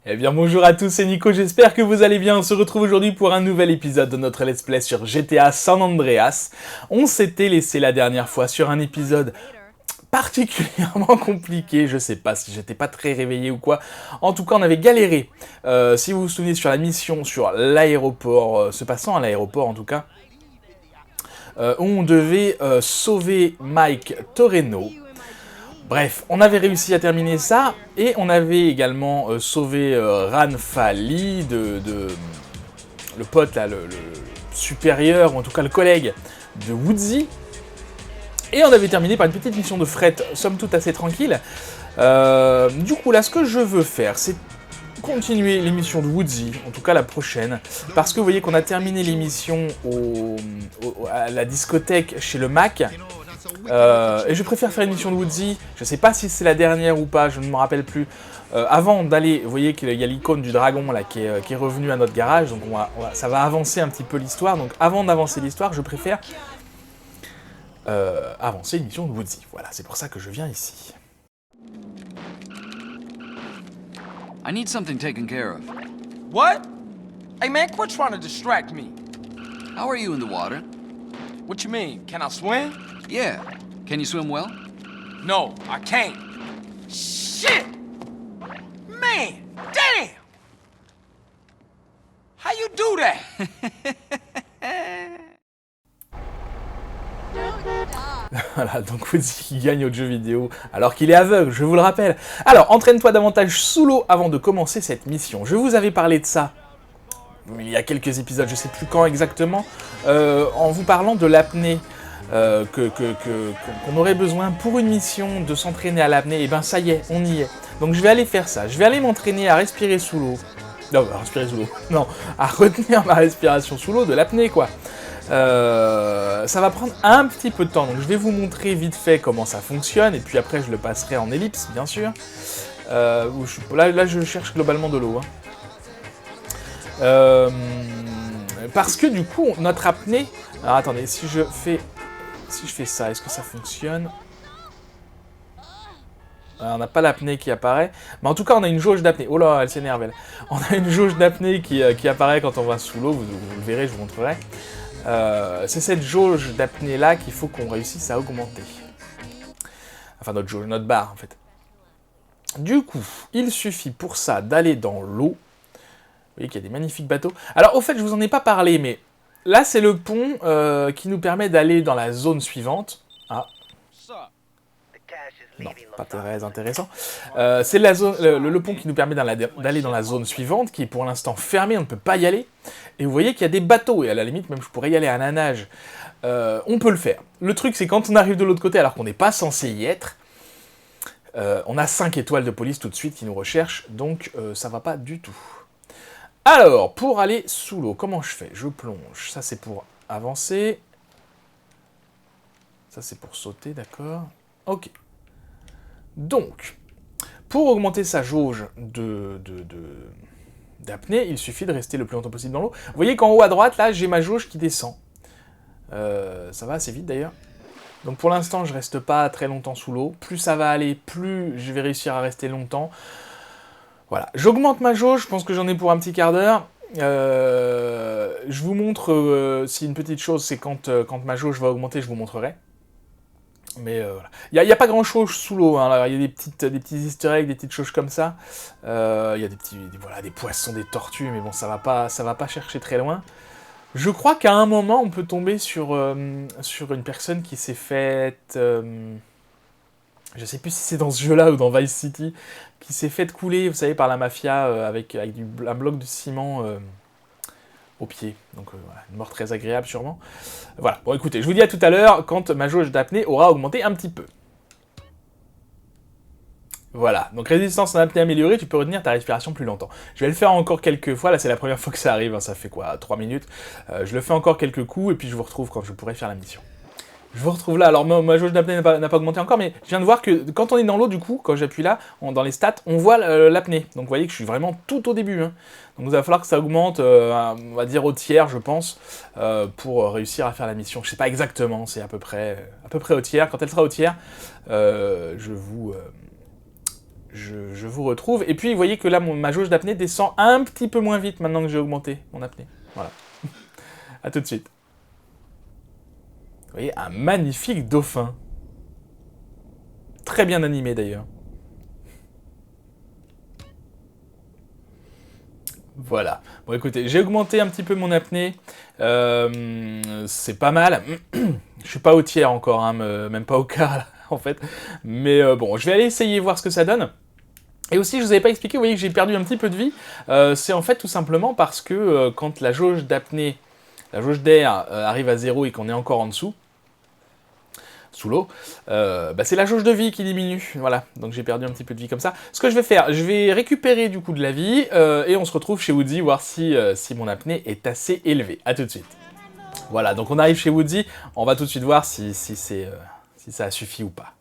Eh bien bonjour à tous, c'est Nico, j'espère que vous allez bien. On se retrouve aujourd'hui pour un nouvel épisode de notre let's play sur GTA San Andreas. On s'était laissé la dernière fois sur un épisode particulièrement compliqué, je sais pas si j'étais pas très réveillé ou quoi. En tout cas, on avait galéré. Si vous vous souvenez, sur la mission sur l'aéroport, se passant à l'aéroport en tout cas, où on devait sauver Mike Toreno. Bref, on avait réussi à terminer ça, et on avait également sauvé Ran Fali, le pote là, le supérieur, ou en tout cas le collègue de Woodsy. Et on avait terminé par une petite mission de fret, somme toute assez tranquille. Du coup là, ce que je veux faire, c'est continuer l'émission de Woodsy, en tout cas la prochaine, parce que vous voyez qu'on a terminé l'émission à la discothèque chez le Mac. Et je préfère faire une mission de Woodsy, je sais pas si c'est la dernière ou pas, je ne me rappelle plus. Avant d'aller, vous voyez qu'il y a l'icône du dragon là qui est revenu à notre garage, donc ça va avancer un petit peu l'histoire. Donc avant d'avancer l'histoire, je préfère avancer une mission de Woodsy. Voilà, c'est pour ça que je viens ici. I need something taken care of. What? Hey man, quit trying to distract me. How are you in the water? What you mean? Can I swim? Yeah. Can you swim well? No, I can't. Shit! Man, damn! How you do that? Voilà, donc Woodsy qui gagne au jeu vidéo, alors qu'il est aveugle, je vous le rappelle. Alors, entraîne-toi davantage sous l'eau avant de commencer cette mission. Je vous avais parlé de ça il y a quelques épisodes, je sais plus quand exactement, en vous parlant de l'apnée. Qu'on aurait besoin pour une mission de s'entraîner à l'apnée, et ben ça y est, on y est. Donc je vais aller faire ça, je vais aller m'entraîner à respirer sous l'eau. Non, à respirer sous l'eau, non, à retenir ma respiration sous l'eau de l'apnée quoi. Ça va prendre un petit peu de temps, donc je vais vous montrer vite fait comment ça fonctionne, et puis après je le passerai en ellipse, bien sûr. Là je cherche globalement de l'eau. Parce que du coup, notre apnée... Alors attendez, si je fais ça, est-ce que ça fonctionne? On n'a pas l'apnée qui apparaît, mais en tout cas on a une jauge d'apnée. Oh là, elle s'énerve elle. On a une jauge d'apnée qui apparaît quand on va sous l'eau, vous le verrez, je vous montrerai. C'est cette jauge d'apnée là qu'il faut qu'on réussisse à augmenter. Enfin notre jauge, notre barre en fait. Du coup, il suffit pour ça d'aller dans l'eau. Vous voyez qu'il y a des magnifiques bateaux. Alors au fait, je vous en ai pas parlé, mais là c'est le pont qui nous permet d'aller dans la zone suivante. Ah. Non, pas très intéressant. C'est le pont qui nous permet d'aller dans la zone suivante, qui est pour l'instant fermée, on ne peut pas y aller. Et vous voyez qu'il y a des bateaux, et à la limite, même je pourrais y aller à la nage. On peut le faire. Le truc, c'est quand on arrive de l'autre côté, alors qu'on n'est pas censé y être, on a 5 étoiles de police tout de suite qui nous recherchent, donc ça va pas du tout. Alors, pour aller sous l'eau, comment je fais? Je plonge. Ça, c'est pour avancer. Ça, c'est pour sauter, d'accord. Ok. Donc, pour augmenter sa jauge d'apnée, il suffit de rester le plus longtemps possible dans l'eau. Vous voyez qu'en haut à droite, là, j'ai ma jauge qui descend. Ça va assez vite, d'ailleurs. Donc, pour l'instant, je reste pas très longtemps sous l'eau. Plus ça va aller, plus je vais réussir à rester longtemps. Voilà, j'augmente ma jauge, je pense que j'en ai pour un petit quart d'heure. Je vous montre, si une petite chose, c'est quand ma jauge va augmenter, je vous montrerai. Mais voilà. Il n'y a pas grand chose sous l'eau, hein. Il y a des petits easter eggs, des petites choses comme ça. Il y a des poissons, des tortues, mais bon, ça va pas chercher très loin. Je crois qu'à un moment, on peut tomber sur une personne qui s'est faite... je sais plus si c'est dans ce jeu-là ou dans Vice City, qui s'est fait couler, vous savez, par la mafia avec un bloc de ciment au pied. Donc voilà, une mort très agréable sûrement. Voilà, bon écoutez, je vous dis à tout à l'heure quand ma jauge d'apnée aura augmenté un petit peu. Voilà, donc résistance en apnée améliorée, tu peux retenir ta respiration plus longtemps. Je vais le faire encore quelques fois, là c'est la première fois que ça arrive, hein, ça fait quoi, 3 minutes. Je le fais encore quelques coups et puis je vous retrouve quand je pourrai faire la mission. Je vous retrouve là. Alors ma jauge d'apnée n'a pas augmenté encore, mais je viens de voir que quand on est dans l'eau, du coup, quand j'appuie là, dans les stats, on voit l'apnée. Donc vous voyez que je suis vraiment tout au début. Hein. Donc il va falloir que ça augmente, on va dire au tiers, je pense, pour réussir à faire la mission. Je sais pas exactement, c'est à peu près au tiers. Quand elle sera au tiers, je vous retrouve. Et puis vous voyez que là, ma jauge d'apnée descend un petit peu moins vite maintenant que j'ai augmenté mon apnée. Voilà. À tout de suite. Vous voyez, un magnifique dauphin. Très bien animé d'ailleurs. Voilà. Bon écoutez, j'ai augmenté un petit peu mon apnée. C'est pas mal. Je suis pas au tiers encore, hein, même pas au quart là, en fait. Mais bon, je vais aller essayer voir ce que ça donne. Et aussi, je vous avais pas expliqué, vous voyez que j'ai perdu un petit peu de vie. C'est en fait tout simplement parce que quand la jauge d'apnée, la jauge d'air arrive à 0 et qu'on est encore en dessous, sous l'eau, c'est la jauge de vie qui diminue, voilà, donc j'ai perdu un petit peu de vie comme ça. Ce que je vais faire, je vais récupérer du coup de la vie, et on se retrouve chez Woodsy, voir si mon apnée est assez élevée. A tout de suite. Voilà, donc on arrive chez Woodsy, on va tout de suite voir si ça suffit ou pas.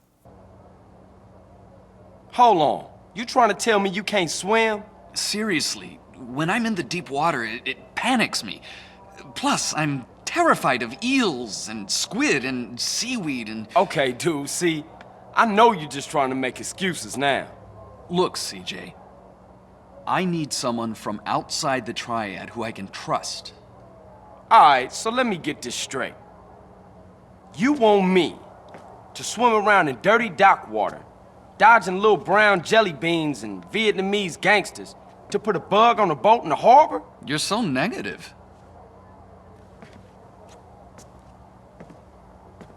Hold on. You trying to tell me you can't swim? Seriously, when I'm in the deep water, it panics me. Plus, I'm terrified of eels and squid and seaweed and... Okay, dude, see, I know you're just trying to make excuses now. Look, CJ, I need someone from outside the Triad who I can trust. Alright, so let me get this straight. You want me to swim around in dirty dock water, dodging little brown jelly beans and Vietnamese gangsters, to put a bug on a boat in the harbor? You're so negative.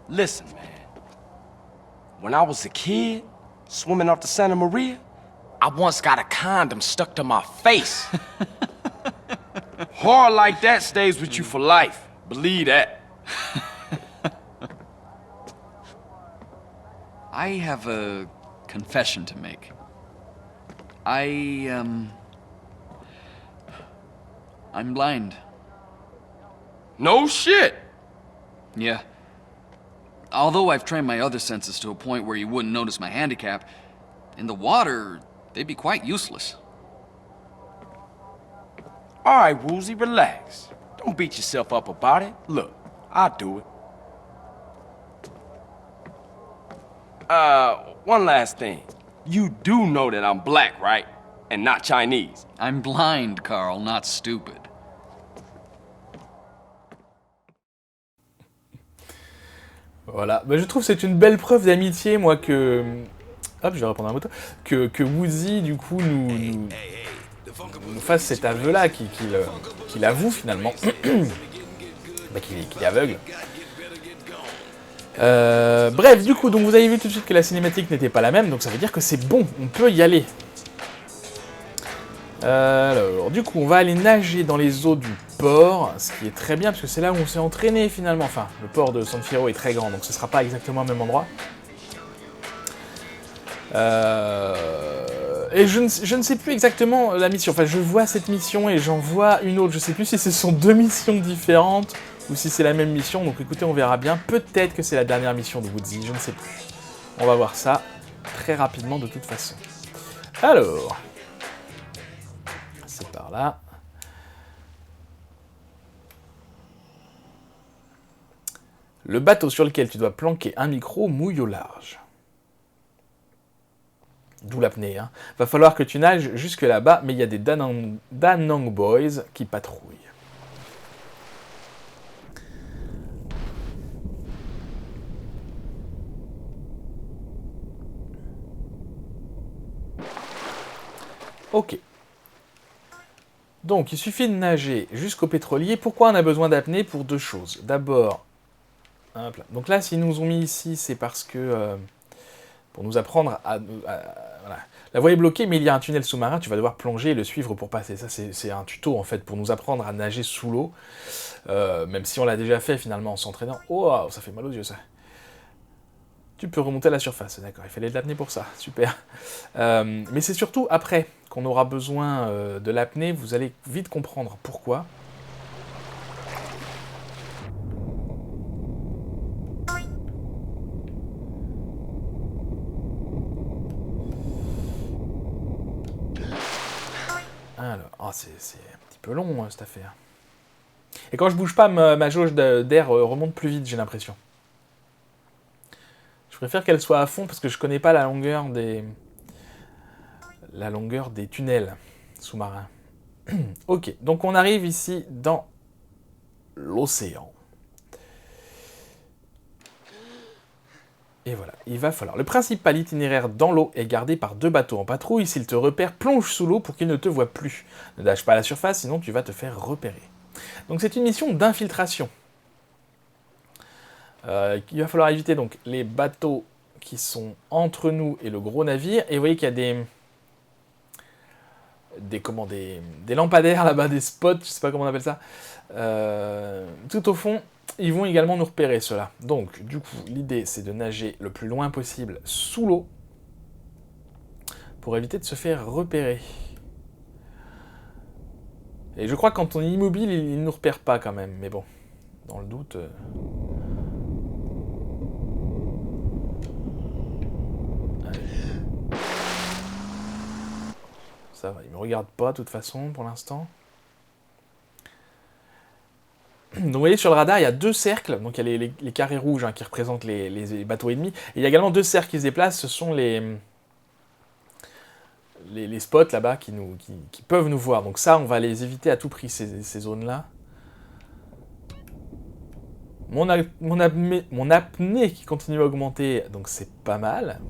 Listen, man. When I was a kid, swimming off the Santa Maria, I once got a condom stuck to my face. Horror like that stays with you for life. Believe that. I have a confession to make. I'm blind. No shit. Yeah. Although I've trained my other senses to a point where you wouldn't notice my handicap, in the water, they'd be quite useless. Alright, Woozy, relax. Don't beat yourself up about it. Look, I'll do it. One last thing. You do know that I'm black, right? And not Chinese. I'm blind, Carl, not stupid. Voilà, je trouve que c'est une belle preuve d'amitié, moi, que... Hop, je vais répondre à la moto. Que Woozy, du coup, nous fasse cet aveu-là, qu'il avoue, finalement. Qu'il est aveugle. Bref, du coup, donc vous avez vu tout de suite que la cinématique n'était pas la même, donc ça veut dire que c'est bon, on peut y aller. Alors, du coup, on va aller nager dans les eaux du port, ce qui est très bien, parce que c'est là où on s'est entraîné, finalement. Enfin, le port de San Fierro est très grand, donc ce sera pas exactement au même endroit. Et je ne sais plus exactement la mission. Enfin, je vois cette mission et j'en vois une autre. Je sais plus si ce sont deux missions différentes ou si c'est la même mission. Donc écoutez, on verra bien. Peut-être que c'est la dernière mission de Woodsy, je ne sais plus. On va voir ça très rapidement de toute façon. Alors, c'est par là. Le bateau sur lequel tu dois planquer un micro mouille au large. D'où l'apnée, hein. Va falloir que tu nages jusque là-bas, mais il y a des Danang Boys qui patrouillent. Ok. Donc, il suffit de nager jusqu'au pétrolier. Pourquoi on a besoin d'apnée? Pour deux choses. D'abord, donc là, s'ils nous ont mis ici, c'est parce que... pour nous apprendre à voilà. La voie est bloquée, mais il y a un tunnel sous-marin, tu vas devoir plonger et le suivre pour passer. Ça, c'est un tuto, en fait, pour nous apprendre à nager sous l'eau. Même si on l'a déjà fait, finalement, en s'entraînant. Oh, ça fait mal aux yeux, ça. Tu peux remonter à la surface, d'accord, il fallait de l'apnée pour ça, super. Mais c'est surtout après qu'on aura besoin de l'apnée, vous allez vite comprendre pourquoi. Oh, c'est un petit peu long, cette affaire. Et quand je bouge pas, ma jauge d'air remonte plus vite, j'ai l'impression. Je préfère qu'elle soit à fond parce que je connais pas la longueur des tunnels sous-marins. Ok, donc on arrive ici dans l'océan. Et voilà, il va falloir. Le principal itinéraire dans l'eau est gardé par 2 bateaux en patrouille. S'ils te repèrent, plonge sous l'eau pour qu'ils ne te voient plus. Ne nage pas à la surface, sinon tu vas te faire repérer. Donc c'est une mission d'infiltration. Il va falloir éviter donc les bateaux qui sont entre nous et le gros navire. Et vous voyez qu'il y a des lampadaires là-bas, des spots, je sais pas comment on appelle ça. Tout au fond, ils vont également nous repérer, ceux-là. Donc, du coup, l'idée, c'est de nager le plus loin possible sous l'eau pour éviter de se faire repérer. Et je crois que quand on est immobile, ils ne nous repèrent pas quand même. Mais bon, dans le doute... Allez. Ça va, ils me regardent pas de toute façon pour l'instant. Donc vous voyez sur le radar, il y a 2 cercles, donc il y a les carrés rouges hein, qui représentent les bateaux ennemis, et il y a également 2 cercles qui se déplacent, ce sont les spots là-bas qui peuvent nous voir. Donc ça, on va les éviter à tout prix, ces zones-là. Mon apnée qui continue à augmenter, donc c'est pas mal.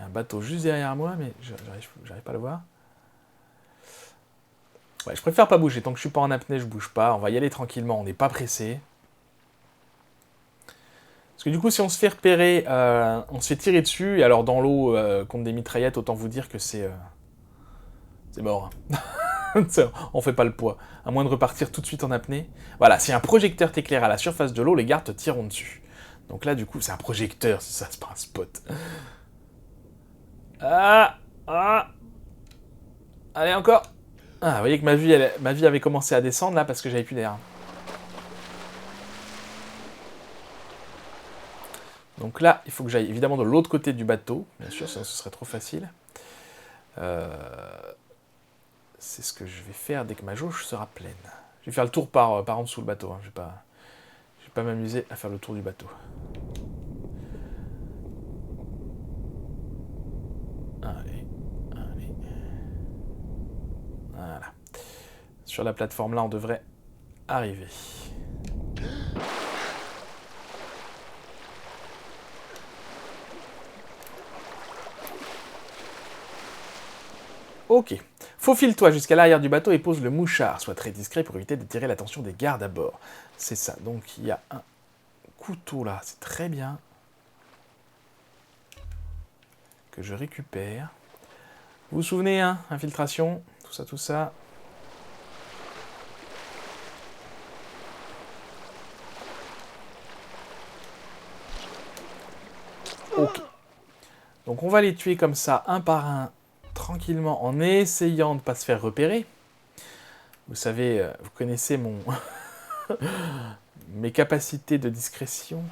Bateau juste derrière moi, mais j'arrive pas à le voir. Ouais, je préfère pas bouger. Tant que je suis pas en apnée, je bouge pas. On va y aller tranquillement, on n'est pas pressé. Parce que du coup, si on se fait repérer, on se fait tirer dessus, et alors dans l'eau, contre des mitraillettes, autant vous dire que c'est mort. On fait pas le poids. À moins de repartir tout de suite en apnée. Voilà, si un projecteur t'éclaire à la surface de l'eau, les gardes te tireront dessus. Donc là, du coup, c'est un projecteur, c'est ça, c'est pas un spot. Allez, encore. Ah, vous voyez que ma vie avait commencé à descendre là parce que j'avais plus d'air. Donc là, il faut que j'aille évidemment de l'autre côté du bateau. Bien sûr, sinon ce serait trop facile. C'est ce que je vais faire dès que ma jauge sera pleine. Je vais faire le tour par en dessous le bateau. Hein. Je vais pas m'amuser à faire le tour du bateau. Allez. Voilà. Sur la plateforme là, on devrait arriver. Ok. Faufile-toi jusqu'à l'arrière du bateau et pose le mouchard. Sois très discret pour éviter d'attirer l'attention des gardes à bord. C'est ça. Donc il y a un couteau là. C'est très bien. Que je récupère. Vous vous souvenez, hein, infiltration, tout ça. Ok. Donc on va les tuer comme ça, un par un, tranquillement, en essayant de ne pas se faire repérer. Vous savez, vous connaissez mes capacités de discrétion.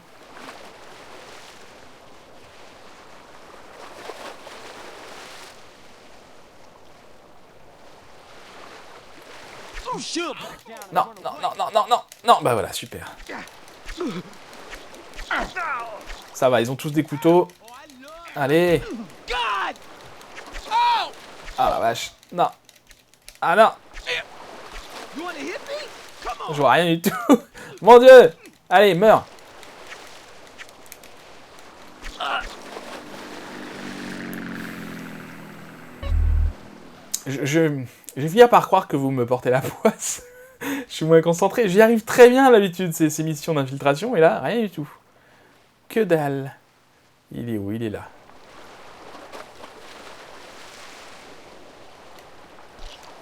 Non, bah voilà, super. Ça va, ils ont tous des couteaux. Allez. Ah la vache, non. Ah non. Je vois rien du tout. Mon Dieu. Allez, meurs. Je finis par croire que vous me portez la poisse. Je suis moins concentré. J'y arrive très bien à l'habitude, ces missions d'infiltration, et là, rien du tout. Que dalle. Il est où? Il est là.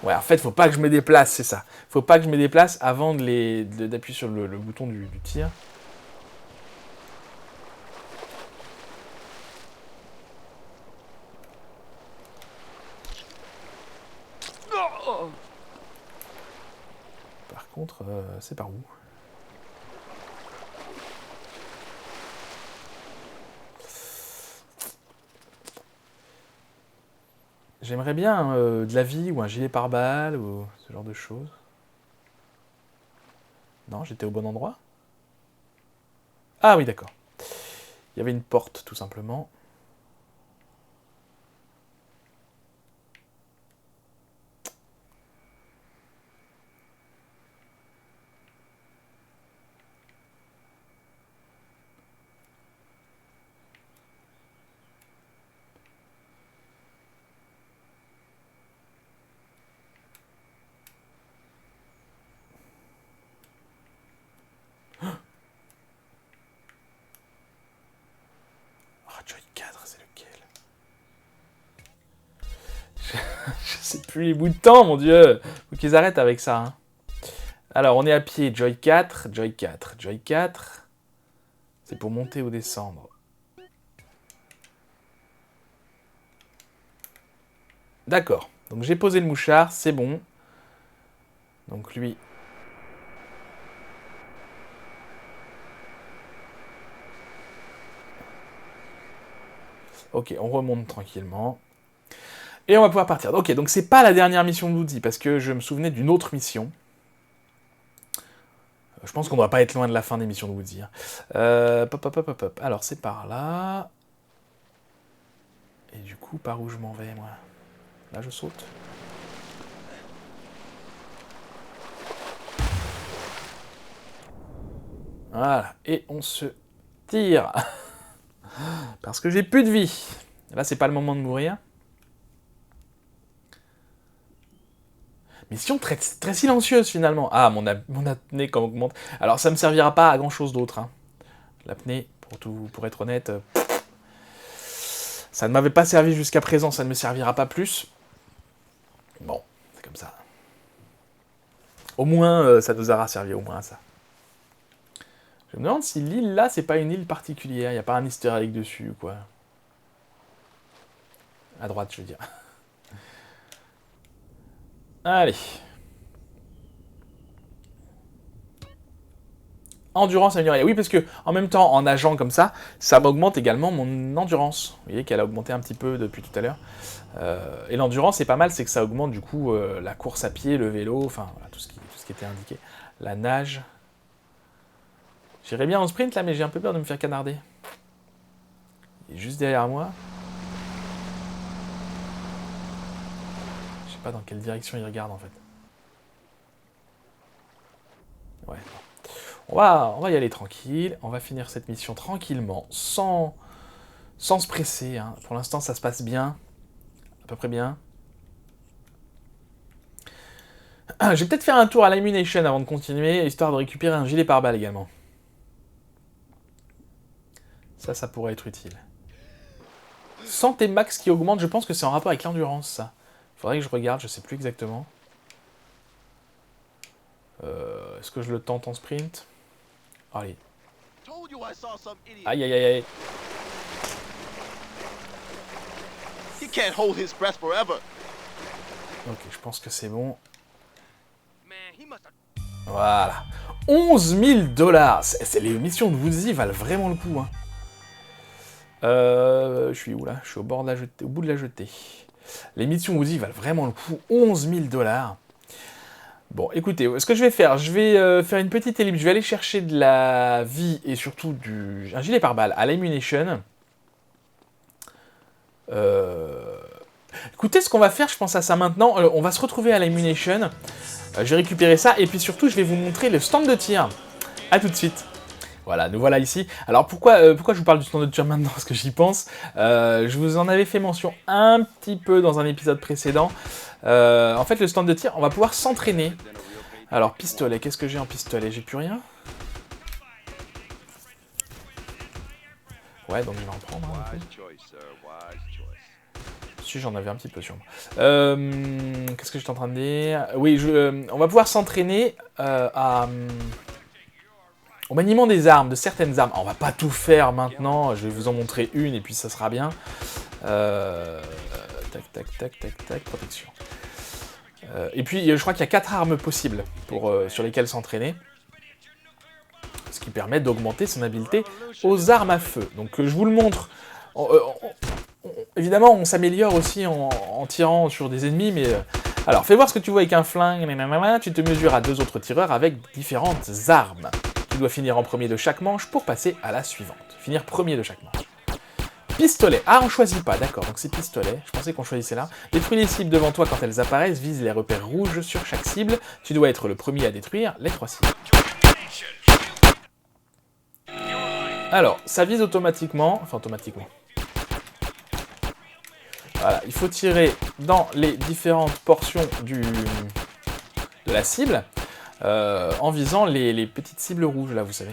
Ouais, en fait, faut pas que je me déplace, c'est ça. Faut pas que je me déplace avant d'appuyer sur le bouton du tir. contre, c'est par où? J'aimerais bien de la vie ou un gilet pare-balles ou ce genre de choses. Non, j'étais au bon endroit? Ah oui, d'accord. Il y avait une porte, tout simplement. Joy 4, c'est lequel? Je sais plus les bouts de temps, mon Dieu. Faut qu'ils arrêtent avec ça. Hein. Alors, on est à pied. Joy 4, Joy 4, Joy 4. C'est pour monter ou descendre. D'accord. Donc, j'ai posé le mouchard. C'est bon. Donc, lui... Ok, on remonte tranquillement. Et on va pouvoir partir. Ok, donc c'est pas la dernière mission de Woody, parce que je me souvenais d'une autre mission. Je pense qu'on ne doit pas être loin de la fin des missions de Woody. Hein. Hop. Alors, c'est par là. Et du coup, par où je m'en vais, moi? Là, je saute. Voilà. Et on se tire. Parce que j'ai plus de vie. Là, c'est pas le moment de mourir. Mission très, très silencieuse, finalement. Ah, mon apnée comme augmente. Alors, ça me servira pas à grand-chose d'autre. Hein. L'apnée, pour être honnête, ça ne m'avait pas servi jusqu'à présent, ça ne me servira pas plus. Bon, c'est comme ça. Au moins, ça nous aura servi, au moins, ça. Je me demande si l'île, là, c'est pas une île particulière. Il n'y a pas un easter egg dessus, quoi. À droite, je veux dire. Allez. Endurance améliorée. Oui, parce que en même temps, en nageant comme ça m'augmente également mon endurance. Vous voyez qu'elle a augmenté un petit peu depuis tout à l'heure. Et l'endurance, c'est pas mal, c'est que ça augmente du coup la course à pied, le vélo, enfin voilà, tout ce qui était indiqué. La nage. J'irais bien en sprint là, mais j'ai un peu peur de me faire canarder. Il est juste derrière moi. Je sais pas dans quelle direction il regarde en fait. Ouais. On va y aller tranquille. On va finir cette mission tranquillement, sans se presser. Hein. Pour l'instant, ça se passe bien. À peu près bien. Je vais peut-être faire un tour à l'Ammunition avant de continuer, histoire de récupérer un gilet pare-balles également. Ça pourrait être utile. Santé max qui augmente, je pense que c'est en rapport avec l'endurance, ça. Faudrait que je regarde, je sais plus exactement. Est-ce que je le tente en sprint? Allez. Aïe aïe aïe aïe. Ok, je pense que c'est bon. Voilà. 11 000 $. Les missions de Woozy valent vraiment le coup. Hein. Je suis où là? Je suis au bord de la jetée, au bout de la jetée. Les missions Woozy valent vraiment le coup. 11 000 $. Bon, écoutez, ce que je vais faire, faire une petite ellipse. Je vais aller chercher de la vie et surtout un gilet pare-balles à l'Ammunition. Écoutez, ce qu'on va faire, je pense à ça maintenant. On va se retrouver à l'Ammunition. Je vais récupérer ça et puis surtout, je vais vous montrer le stand de tir. A tout de suite. Voilà, nous voilà ici. Alors pourquoi je vous parle du stand de tir maintenant? Parce que j'y pense. Je vous en avais fait mention un petit peu dans un épisode précédent. En fait, le stand de tir, on va pouvoir s'entraîner. Alors, pistolet, qu'est-ce que j'ai en pistolet? J'ai plus rien. Ouais, donc je vais en prendre. Hein, si, j'en avais un petit peu sur moi. Qu'est-ce que j'étais en train de dire? Oui, on va pouvoir s'entraîner au maniement des armes, de certaines armes. On va pas tout faire maintenant, je vais vous en montrer une et puis ça sera bien. Tac, protection. Et puis, je crois qu'il y a 4 armes possibles sur lesquelles s'entraîner. Ce qui permet d'augmenter son habileté aux armes à feu. Donc je vous le montre. Évidemment, on s'améliore aussi en tirant sur des ennemis, mais... Alors, fais voir ce que tu vois avec un flingue, tu te mesures à 2 autres tireurs avec différentes armes. Tu dois finir en premier de chaque manche pour passer à la suivante. Finir premier de chaque manche. Pistolet. Ah, on choisit pas, d'accord, donc c'est pistolet. Je pensais qu'on choisissait là. Détruis les cibles devant toi quand elles apparaissent, vise les repères rouges sur chaque cible. Tu dois être le premier à détruire les 3 cibles. Alors, ça vise automatiquement, enfin automatiquement. Voilà, il faut tirer dans les différentes portions de la cible, en visant les petites cibles rouges, là, vous savez.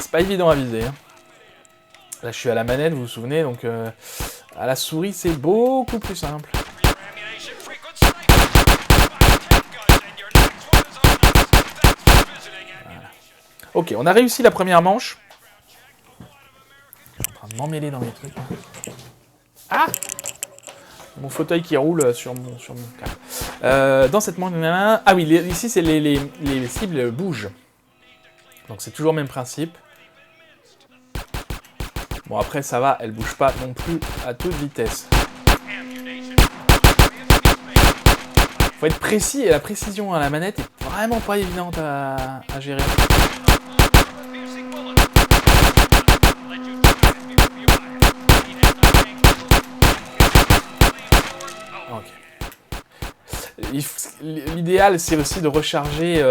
C'est pas évident à viser, hein. Là, je suis à la manette, vous vous souvenez, donc à la souris, c'est beaucoup plus simple. Voilà. Ok, on a réussi la première manche. Je suis en train de m'emmêler dans mes trucs. Ah! Mon fauteuil qui roule sur mon câble. Dans cette manche... Ah oui, ici, c'est les cibles bougent. Donc c'est toujours le même principe. Bon, après, ça va, elle bouge pas non plus à toute vitesse. Faut être précis, et la précision à la manette est vraiment pas évidente à gérer. Ok. L'idéal, c'est aussi de recharger,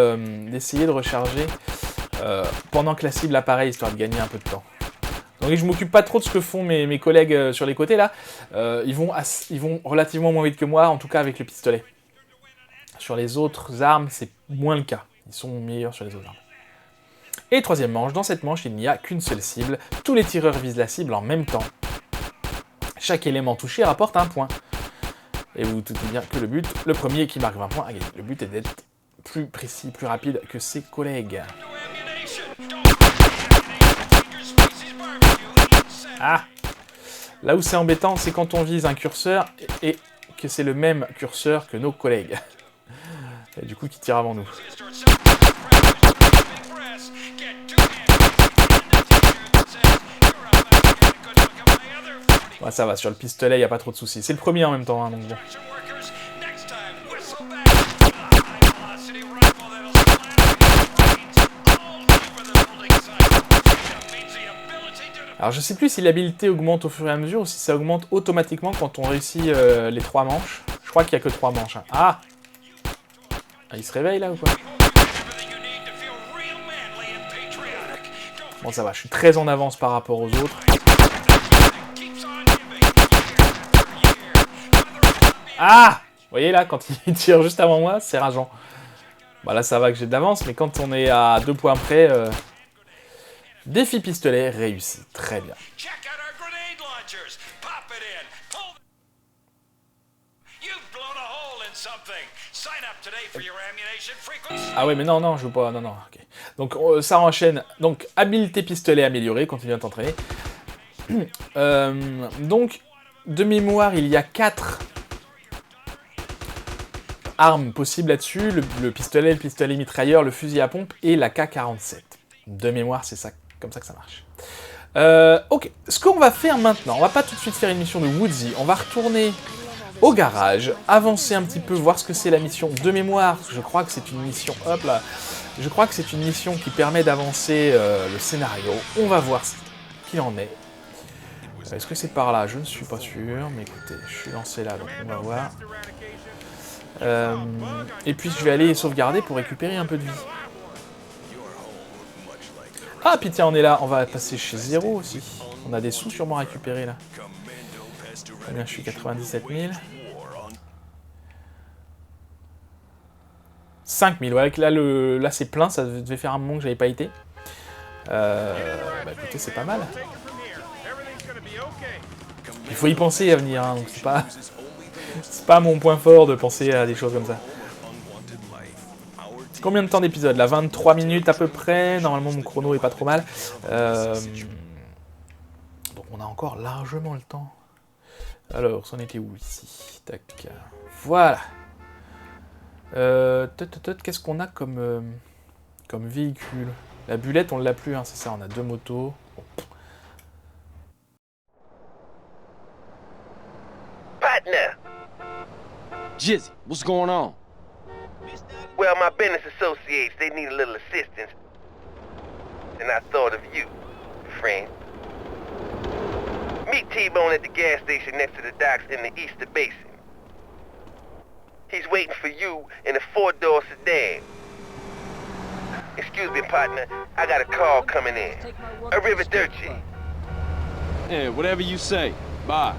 d'essayer de recharger pendant que la cible apparaît, histoire de gagner un peu de temps. Donc je m'occupe pas trop de ce que font mes collègues sur les côtés là. Ils vont relativement moins vite que moi, en tout cas avec le pistolet. Sur les autres armes, c'est moins le cas. Ils sont meilleurs sur les autres armes. Et troisième manche, dans cette manche, il n'y a qu'une seule cible. Tous les tireurs visent la cible en même temps. Chaque élément touché rapporte un point. Et vous vous doutez bien que le premier qui marque 20 points a gagné. Le but est d'être plus précis, plus rapide que ses collègues. Ah! Là où c'est embêtant, c'est quand on vise un curseur et que c'est le même curseur que nos collègues. Et du coup, qui tire avant nous. Ouais, ça va, sur le pistolet, il n'y a pas trop de soucis. C'est le premier en même temps, hein, donc bon. Alors je sais plus si l'habileté augmente au fur et à mesure ou si ça augmente automatiquement quand on réussit les 3 manches. Je crois qu'il n'y a que 3 manches. Hein. Ah! Il se réveille là ou quoi? Bon ça va, je suis très en avance par rapport aux autres. Ah! Vous voyez là, quand il tire juste avant moi, c'est rageant. Bah là ça va que j'ai d'avance, mais quand on est à 2 points près... Défi pistolet réussi, très bien. Ah ouais mais non, je veux pas, non, ok. Donc ça enchaîne, donc habileté pistolet améliorée, continue à t'entraîner. Donc, de mémoire, il y a 4 armes possibles là-dessus, le pistolet mitrailleur, le fusil à pompe et la K-47. De mémoire, c'est ça. Comme ça que ça marche. Ok, ce qu'on va faire maintenant, on va pas tout de suite faire une mission de Woodsy, on va retourner au garage, avancer un petit peu, voir ce que c'est la mission de mémoire. Je crois que c'est une mission, hop là, je crois que c'est une mission qui permet d'avancer le scénario. On va voir ce qu'il en est. Est-ce que c'est par là? Je ne suis pas sûr, mais écoutez, je suis lancé là, donc on va voir. Et puis je vais aller sauvegarder pour récupérer un peu de vie. Ah, puis tiens, on est là, on va passer chez Zéro aussi. On a des sous sûrement récupérés là. Combien je suis? 97 000. 5 000, ouais, là c'est plein, ça devait faire un moment que j'avais pas été. Bah écoutez, c'est pas mal. Il faut y penser à venir, hein, donc c'est pas mon point fort de penser à des choses comme ça. Combien de temps d'épisode là, 23 minutes à peu près. Normalement, mon chrono est pas trop mal. Donc, on a encore largement le temps. Alors, c'en était où ici? Tac. Voilà. Qu'est-ce qu'on a comme véhicule? La bulette, on l'a plus, hein, c'est ça. On a 2 motos. Bon. Partner. Jizzy, what's going on? Well, my business associates, they need a little assistance. And I thought of you, friend. Meet T-Bone at the gas station next to the docks in the Easter Basin. He's waiting for you in a 4-door sedan. Excuse me, partner. I got a call coming in. Arrivederci. Yeah, whatever you say. Bye.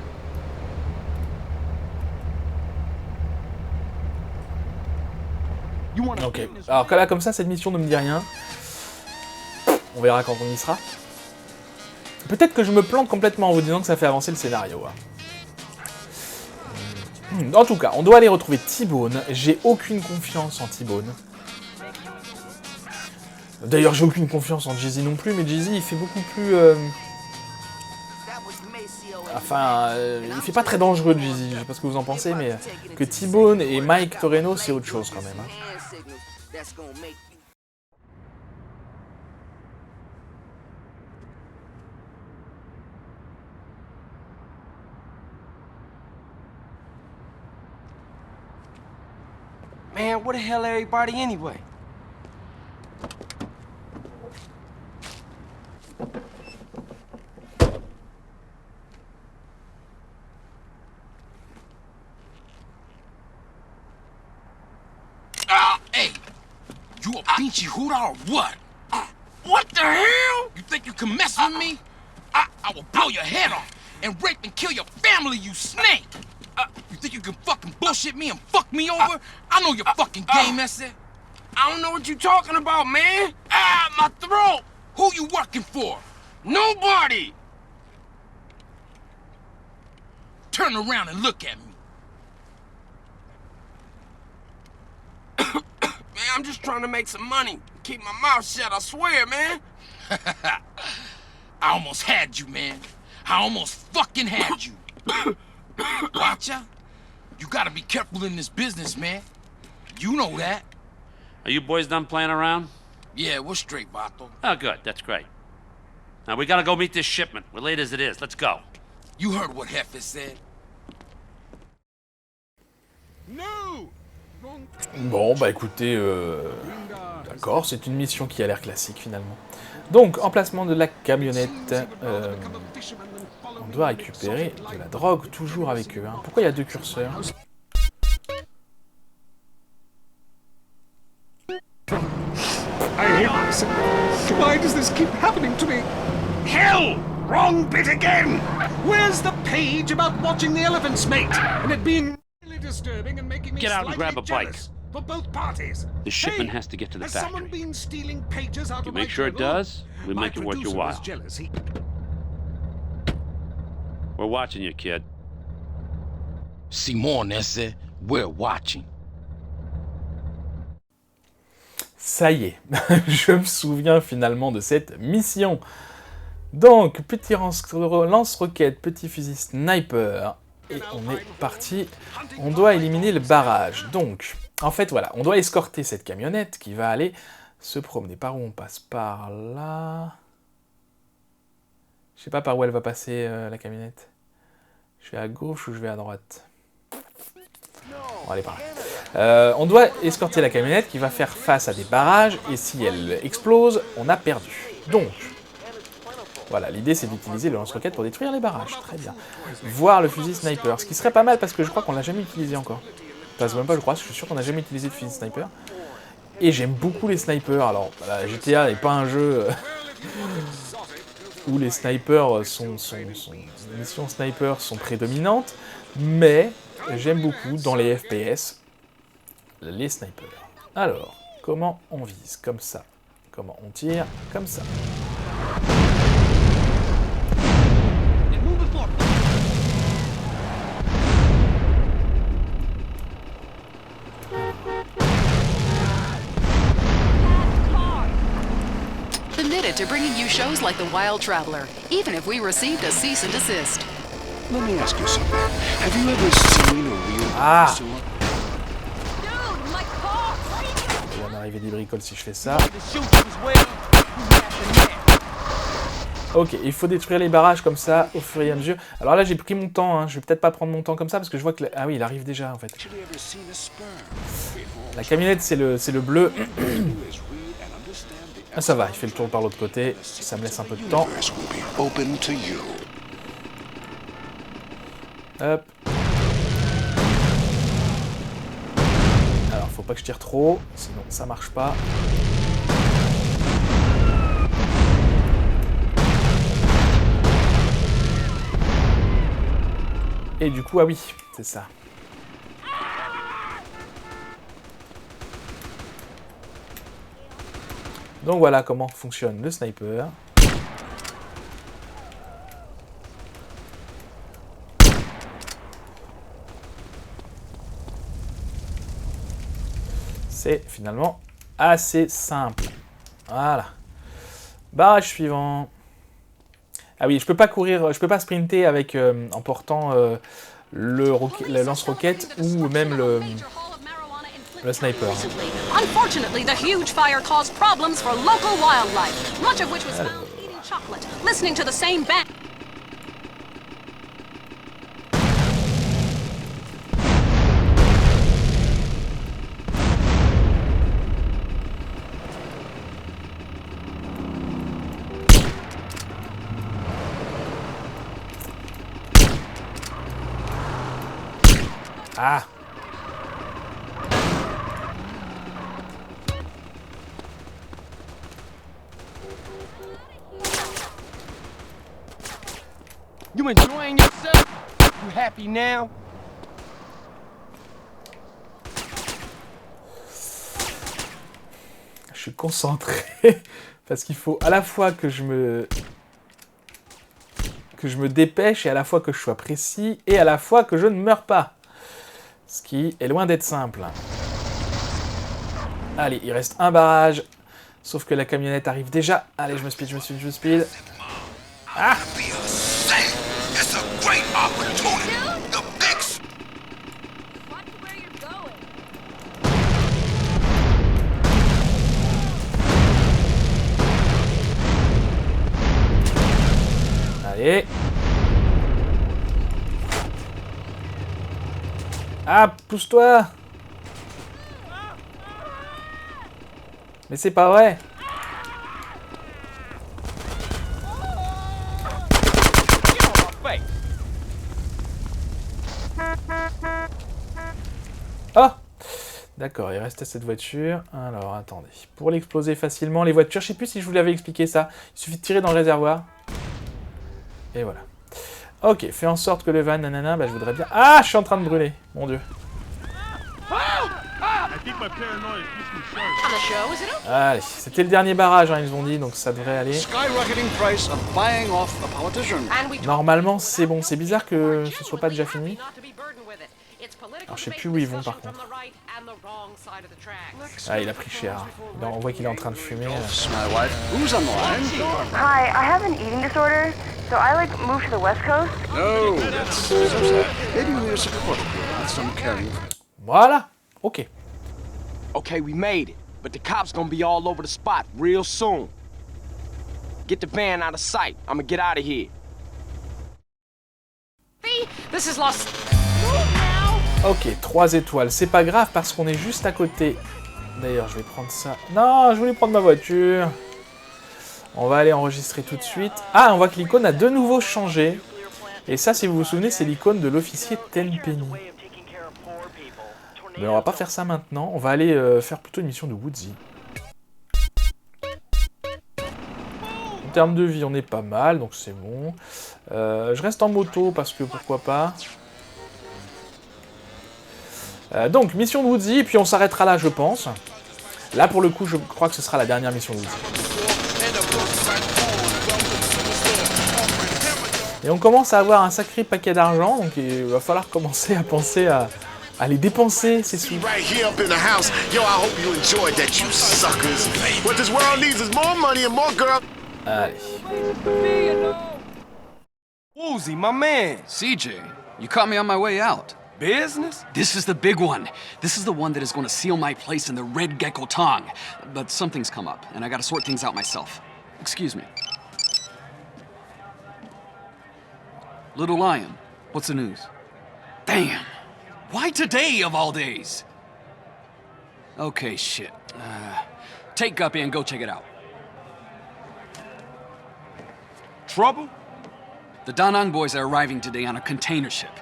Ok. Alors là, comme ça, cette mission ne me dit rien. On verra quand on y sera. Peut-être que je me plante complètement en vous disant que ça fait avancer le scénario. Hein. En tout cas, on doit aller retrouver T-Bone. J'ai aucune confiance en T-Bone. D'ailleurs, j'ai aucune confiance en Jay-Z non plus, mais Jay-Z, il fait beaucoup plus... Enfin, il fait pas très dangereux, Jay-Z, je sais pas ce que vous en pensez, mais que T-Bone et Mike Toreno, c'est autre chose quand même. Hein. Man, where the hell everybody anyway? Hey, you a pinchy hooter or what? What the hell? You think you can mess with me? I will blow your head off and rape and kill your family, you snake! You think you can fucking bullshit me and fuck me over? I know your fucking game, that's it. I don't know what you talking about, man. Ah, my throat! Who you working for? Nobody! Turn around and look at me. Man, I'm just trying to make some money. Keep my mouth shut, I swear, man. I almost had you, man. I almost fucking had you. Watch out. You gotta be careful in this business, man. You know that. Are you boys done playing around? Yeah, we're straight, Vato. Oh, good. That's great. Now, we gotta go meet this shipment. We're late as it is. Let's go. You heard what Hefe said. Bon, bah écoutez, d'accord, c'est une mission qui a l'air classique finalement. Donc, emplacement de la camionnette, on doit récupérer de la drogue, toujours avec eux. Hein. Pourquoi il y a 2 curseurs? I hate this. Why does this keep happening to me? Hell! Wrong bit again! Where's the page about watching the elephants mate and it being really disturbing and making me Get out and slightly grab a bike. jealous for both parties? The shipment Hey, has to get to the has someone factory. been stealing pages out You of make my sure it journal? does, we My make it worth your producer was while. jealous. We're watching you, kid. Simone esse, we're watching. Ça y est, je me souviens finalement de cette mission. Donc, petit lance-roquette, petit fusil sniper, et on est parti. On doit éliminer le barrage. Donc, en fait, voilà, on doit escorter cette camionnette qui va aller se promener. Par où on passe? Par là. Je sais pas par où elle va passer, la camionnette. Je vais à gauche ou je vais à droite? On va aller par là. On doit escorter la camionnette qui va faire face à des barrages, et si elle explose, on a perdu. Donc, voilà, l'idée c'est d'utiliser le lance-roquette pour détruire les barrages. Très bien. Voir le fusil sniper, ce qui serait pas mal parce que je crois qu'on l'a jamais utilisé encore. Enfin, c'est même pas je crois, je suis sûr qu'on n'a jamais utilisé de fusil sniper. Et j'aime beaucoup les snipers. Alors, voilà, GTA n'est pas un jeu où les snipers les missions snipers sont prédominantes, mais j'aime beaucoup dans les FPS les snipers. Alors, comment on vise? Comme ça. Comment on tire? Comme ça. to bringing you shows like The Wild Traveler, even if we received a cease and desist. Let me ask you something. Have you ever seen a real dinosaur? Il va m'arriver des bricoles si je fais ça. Ok, il faut détruire les barrages comme ça au fur et à mesure. Alors là j'ai pris mon temps, hein. Je vais peut-être pas prendre mon temps comme ça parce que je vois que... Ah oui, il arrive déjà en fait. La camionnette c'est le bleu. Ah ça va, il fait le tour par l'autre côté. Ça me laisse un peu de temps. Hop. Alors faut pas que je tire trop, sinon ça marche pas. Et du coup, ah oui, c'est ça. Donc voilà comment fonctionne le sniper. C'est finalement assez simple. Voilà. Barrage suivant. Ah oui, je peux pas courir, je peux pas sprinter avec en portant le lance-roquette ou même le sniper. Unfortunately, the huge fire caused problems for local wildlife, much of which was found eating chocolate, listening to the same band. Ah! You enjoying yourself? You happy now? Je suis concentré parce qu'il faut à la fois que je me dépêche et à la fois que je sois précis et à la fois que je ne meure pas. Ce qui est loin d'être simple. Allez, il reste un barrage. Sauf que la camionnette arrive déjà. Allez, je me speed. Ah! Allez. Ah, pousse-toi! Mais c'est pas vrai! Oh! D'accord, il restait cette voiture. Alors, attendez. Pour l'exploser facilement, les voitures, je sais plus si je vous l'avais expliqué ça. Il suffit de tirer dans le réservoir. Et voilà. Ok, fais en sorte que le van, nanana, bah je voudrais bien... Ah, je suis en train de brûler, mon dieu. Allez, c'était le dernier barrage, hein, ils ont dit, donc ça devrait aller. Normalement, c'est bon. C'est bizarre que ce soit pas déjà fini. Alors, je sais plus où ils vont, par contre. Ah, il a pris cher. On voit qu'il est en train de fumer. Hi, I have an eating disorder, so I move to the West Coast. No, that's so sad. Maybe we're supposed to get some carrying. Voilà, ok. Okay, we made it, but the cops gonna be all over the spot real soon. Get the van out of sight. I'ma get out of here. This is lost. Ok, 3 étoiles. C'est pas grave parce qu'on est juste à côté. D'ailleurs, je vais prendre ça. Non, je voulais prendre ma voiture. On va aller enregistrer tout de suite. Ah, on voit que l'icône a de nouveau changé. Et ça, si vous vous souvenez, c'est l'icône de l'officier Tenpenny. Mais on va pas faire ça maintenant. On va aller faire plutôt une mission de Woodsy. En termes de vie, on est pas mal, donc c'est bon. Je reste en moto parce que pourquoi pas. Donc, mission de Woodsy, et puis on s'arrêtera là, je pense. Là, pour le coup, je crois que ce sera la dernière mission de Woodsy. Et on commence à avoir un sacré paquet d'argent, donc il va falloir commencer à penser à les dépenser, ces sous. Allez. Woozy, my man. CJ, you caught me on my way out. Business? This is the big one. This is the one that is going to seal my place in the Red Gecko Tong. But something's come up, and I gotta sort things out myself. Excuse me. Little Lion, what's the news? Damn! Why today, of all days? Okay, shit. Take Guppy and go check it out. Trouble? The Da Nang boys are arriving today on a container ship.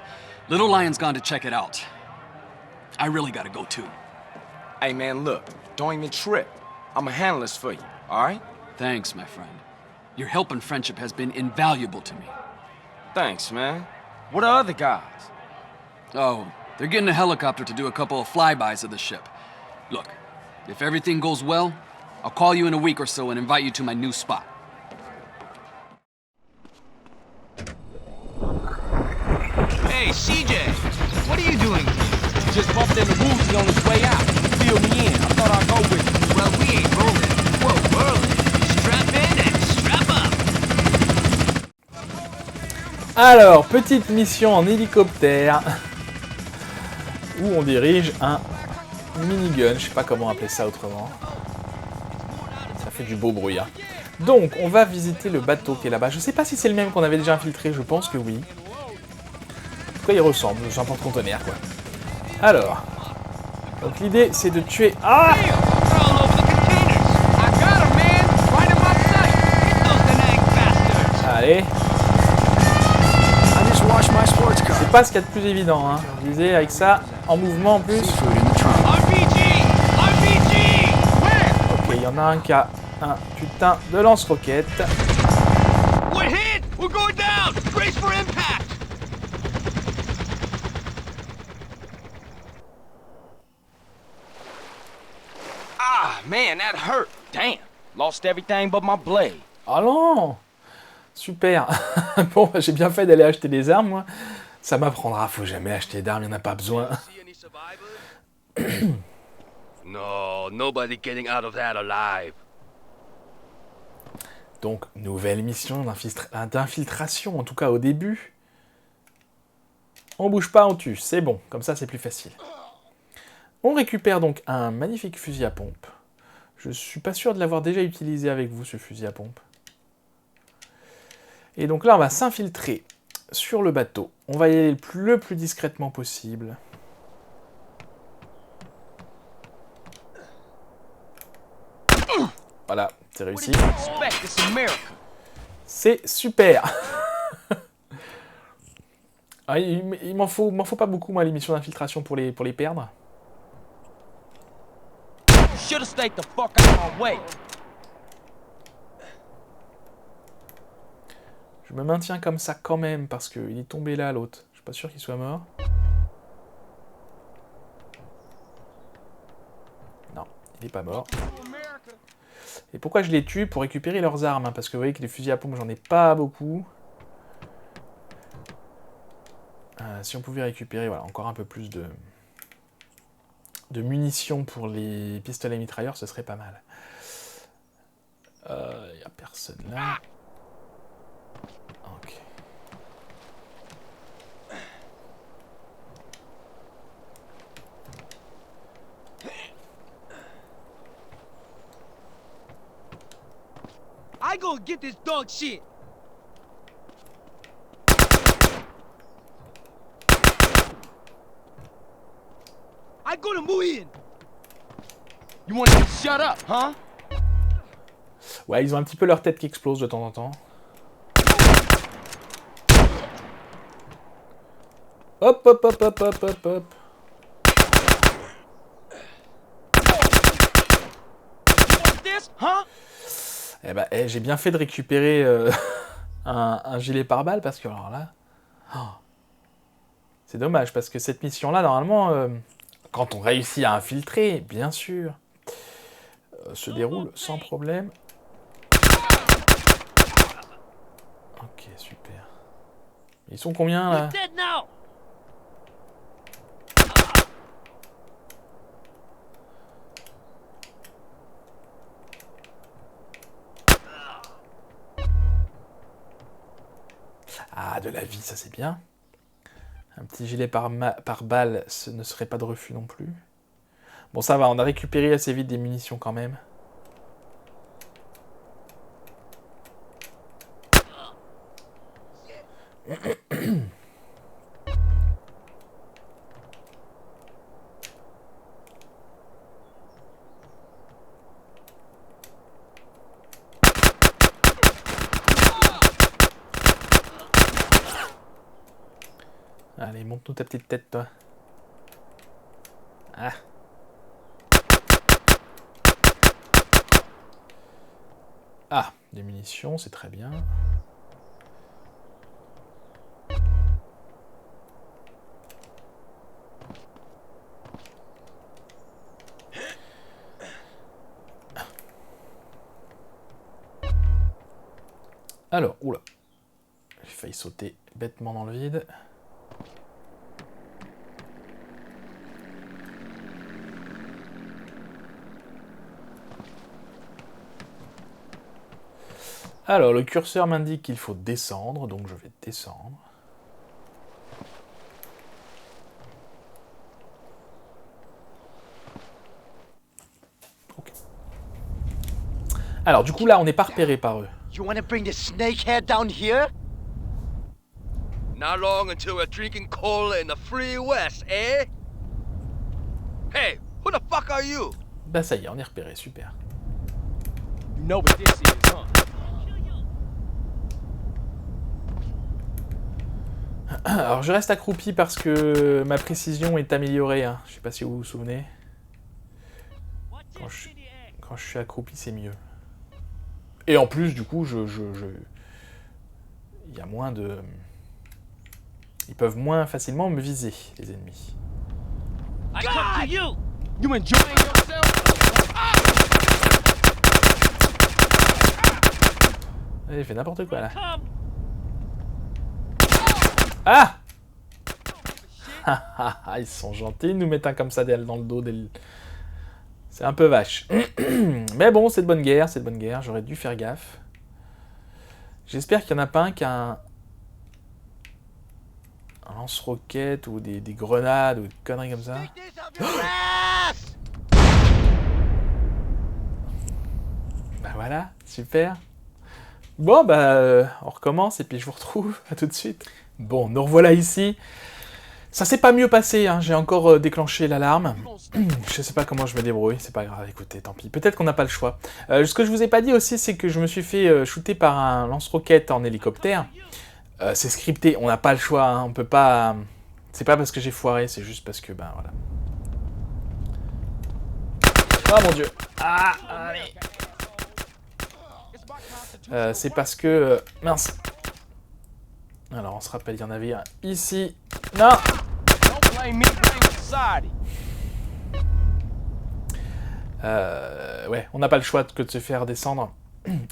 Little Lion's gone to check it out. I really gotta go too. Hey, man, look. Don't even trip. I'ma handle this for you, all right? Thanks, my friend. Your help and friendship has been invaluable to me. Thanks, man. What are other guys? Oh, they're getting a helicopter to do a couple of flybys of the ship. Look, if everything goes well, I'll call you in a week or so and invite you to my new spot. Hey, CJ, what are you doing? Just bumped into Woozy on his way out. Fill me in. I thought I'd go with you. Well, we ain't rolling. Whoa, whirling. Strap in and strap up. Alors, petite mission en hélicoptère où on dirige un minigun, je sais pas comment appeler ça autrement. Ça fait du beau bruit. Hein. Donc, on va visiter le bateau qui est là-bas. Je sais pas si c'est le même qu'on avait déjà infiltré, je pense que oui. En tout cas, il ressemble, c'est un porte-conteneur, quoi. Alors, donc l'idée, c'est de tuer... Ah! Allez. C'est pas ce qu'il y a de plus évident, hein. Je disais, avec ça, en mouvement en plus. Ok, il y en a un qui a un putain de lance-roquette. Ah, man, that hurt. Damn. Lost everything but my blade. Oh non! Super. Bon, j'ai bien fait d'aller acheter des armes, moi. Ça m'apprendra, faut jamais acheter d'armes, il n'y en a pas besoin. No, nobody getting out of that alive. Donc, nouvelle mission d'infiltration, en tout cas au début. On bouge pas, on tue, c'est bon, comme ça c'est plus facile. On récupère donc un magnifique fusil à pompe. Je suis pas sûr de l'avoir déjà utilisé avec vous, ce fusil à pompe. Et donc là, on va s'infiltrer sur le bateau. On va y aller le plus discrètement possible. Voilà, c'est réussi. C'est super. Ah, il m'en faut pas beaucoup, moi, les missions d'infiltration pour les perdre. Je me maintiens comme ça quand même, parce qu'il est tombé là, l'autre. Je suis pas sûr qu'il soit mort. Non, il est pas mort. Et pourquoi je les tue? Pour récupérer leurs armes, hein, parce que vous voyez que les fusils à pompe, j'en ai pas beaucoup. Si on pouvait récupérer, voilà, encore un peu plus de munitions pour les pistolets mitrailleurs, ce serait pas mal. Y a personne là. Ok. I go get this dog shit. I go to move in. You want to shut up, huh? Ouais, ils ont un petit peu leur tête qui explose de temps en temps. Hop, hop, hop, hop, hop, hop, hop. Eh ben, j'ai bien fait de récupérer un gilet pare-balles parce que alors là, c'est dommage parce que cette mission-là, normalement, quand on réussit à infiltrer, bien sûr, se déroule sans problème. Ok, super. Ils sont combien là? de la vie, ça c'est bien. Un petit gilet par balle, ce ne serait pas de refus non plus. Bon, ça va, on a récupéré assez vite des munitions quand même. Allez, monte-nous ta petite tête, toi. Ah. Ah, des munitions, c'est très bien. Alors, oula. J'ai failli sauter bêtement dans le vide. Alors, le curseur m'indique qu'il faut descendre, donc je vais descendre. Ok. Alors, du coup, là, on n'est pas repéré par eux. You wanna bring the snakehead down here? Not long until we're drinking cola in the free west, eh? Hey, who the fuck are you? Bah ça y est, on est repéré, super. You know what this is, huh? Alors je reste accroupi parce que ma précision est améliorée, hein. Je sais pas si vous vous souvenez. Quand je suis accroupi, c'est mieux. Et en plus, du coup, il y a moins de... Ils peuvent moins facilement me viser, les ennemis. God! You! You enjoying yourself? Allez, il fait n'importe quoi, là. Ah! Ils sont gentils, ils nous mettent un comme ça dans le dos. C'est un peu vache. Mais bon, c'est de bonne guerre, c'est de bonne guerre. J'aurais dû faire gaffe. J'espère qu'il n'y en a pas un qui a un lance-roquette ou des grenades ou des conneries comme ça. Bah voilà, super. Bon, bah, on recommence et puis je vous retrouve. À tout de suite. Bon, nous revoilà ici. Ça s'est pas mieux passé, hein. J'ai encore déclenché l'alarme. Je sais pas comment je me débrouille, c'est pas grave, écoutez, tant pis. Peut-être qu'on n'a pas le choix. Ce que je vous ai pas dit aussi, c'est que je me suis fait shooter par un lance-roquette en hélicoptère. C'est scripté, on n'a pas le choix, hein. On peut pas... C'est pas parce que j'ai foiré, c'est juste parce que, ben voilà. Oh mon dieu. Ah, allez. C'est parce que... mince. Alors, on se rappelle, il y en avait un ici. Non! Ouais, on n'a pas le choix que de se faire descendre,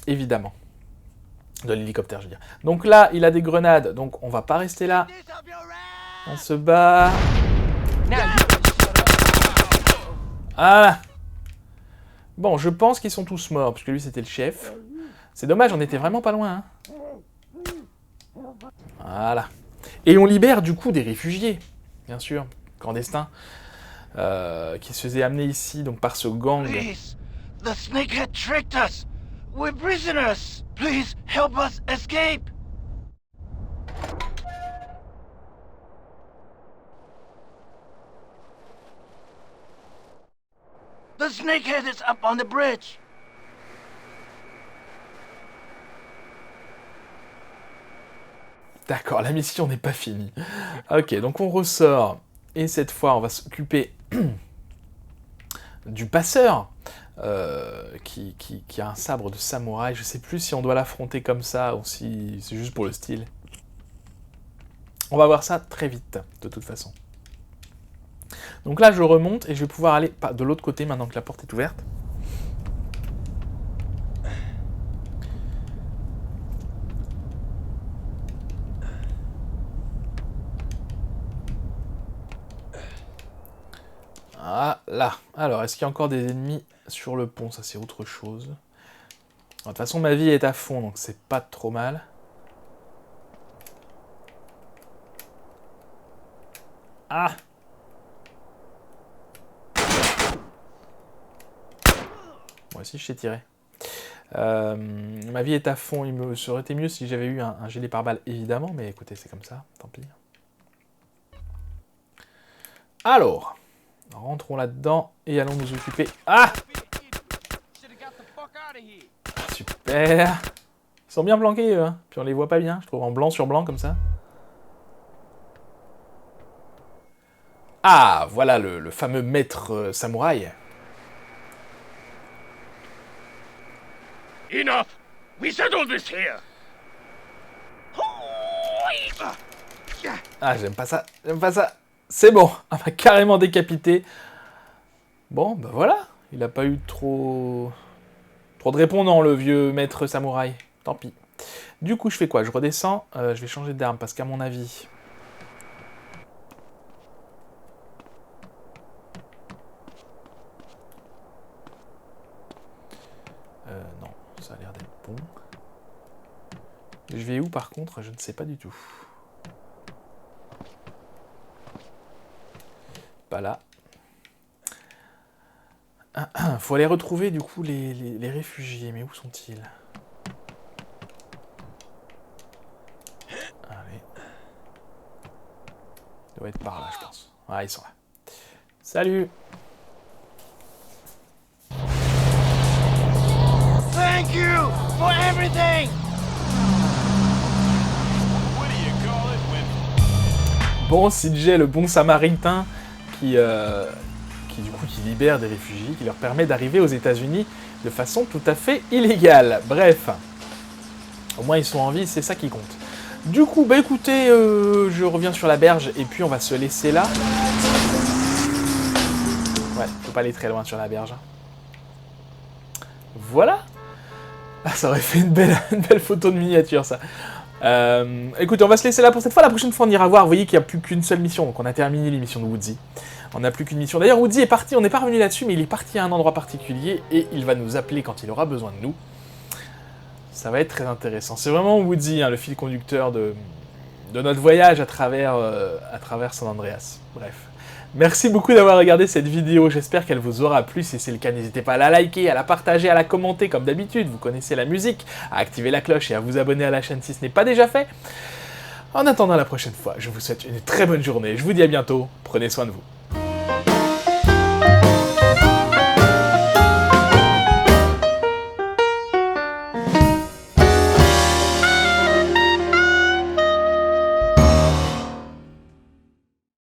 évidemment. De l'hélicoptère, je veux dire. Donc là, il a des grenades, donc on va pas rester là. On se bat. Voilà. Bon, je pense qu'ils sont tous morts, parce que lui, c'était le chef. C'est dommage, on était vraiment pas loin, hein. Voilà. Et on libère du coup des réfugiés, bien sûr, clandestins, qui se faisaient amener ici donc par ce gang. Please, the snakehead tricked us. We're prisoners. Please help us escape. The snakehead is up on the bridge. D'accord, la mission n'est pas finie. Ok, donc on ressort. Et cette fois, on va s'occuper du passeur, qui a un sabre de samouraï. Je sais plus si on doit l'affronter comme ça ou si c'est juste pour le style. On va voir ça très vite, de toute façon. Donc là, je remonte et je vais pouvoir aller de l'autre côté maintenant que la porte est ouverte. Voilà. Alors, est-ce qu'il y a encore des ennemis sur le pont? Ça, c'est autre chose. Alors, de toute façon, ma vie est à fond, donc c'est pas trop mal. Ah! Moi aussi, je sais tirer. Ma vie est à fond. Ça aurait été mieux si j'avais eu un gilet pare-balles, évidemment. Mais écoutez, c'est comme ça. Tant pis. Alors, rentrons là-dedans et allons nous occuper. Ah! Super! Ils sont bien planqués, eux. Hein. Puis on les voit pas bien, je trouve, en blanc sur blanc, comme ça. Ah, voilà le fameux maître samouraï. Enough! We settled this here! Ah, j'aime pas ça, j'aime pas ça. C'est bon, on m'a carrément décapité. Bon, bah voilà, il a pas eu trop de répondants, le vieux maître samouraï. Tant pis. Du coup, je fais quoi? Je redescends, je vais changer d'arme, parce qu'à mon avis... non, ça a l'air d'être bon. Je vais où, par contre? Je ne sais pas du tout. Pas là. Faut aller retrouver, du coup, les réfugiés. Mais où sont-ils? Allez. Ils doivent être par là, je pense. Ah, ils sont là. Salut! Thank you for everything! Bon, CJ, le bon samaritain qui libère des réfugiés, qui leur permet d'arriver aux États-Unis de façon tout à fait illégale. Bref, au moins ils sont en vie, c'est ça qui compte. Du coup, bah écoutez, je reviens sur la berge et puis on va se laisser là. Ouais, faut pas aller très loin sur la berge. Voilà. Ah, ça aurait fait une belle photo de miniature, ça. Écoutez, on va se laisser là pour cette fois. La prochaine fois, on ira voir. Vous voyez qu'il n'y a plus qu'une seule mission. Donc, on a terminé l'émission de Woodzie. On n'a plus qu'une mission. D'ailleurs, Woodzie est parti. On n'est pas revenu là-dessus, mais il est parti à un endroit particulier et il va nous appeler quand il aura besoin de nous. Ça va être très intéressant. C'est vraiment Woodzie, hein, le fil conducteur de notre voyage à travers San Andreas. Bref. Merci beaucoup d'avoir regardé cette vidéo, j'espère qu'elle vous aura plu. Si c'est le cas, n'hésitez pas à la liker, à la partager, à la commenter comme d'habitude. Vous connaissez la musique, à activer la cloche et à vous abonner à la chaîne si ce n'est pas déjà fait. En attendant la prochaine fois, je vous souhaite une très bonne journée. Je vous dis à bientôt, prenez soin de vous.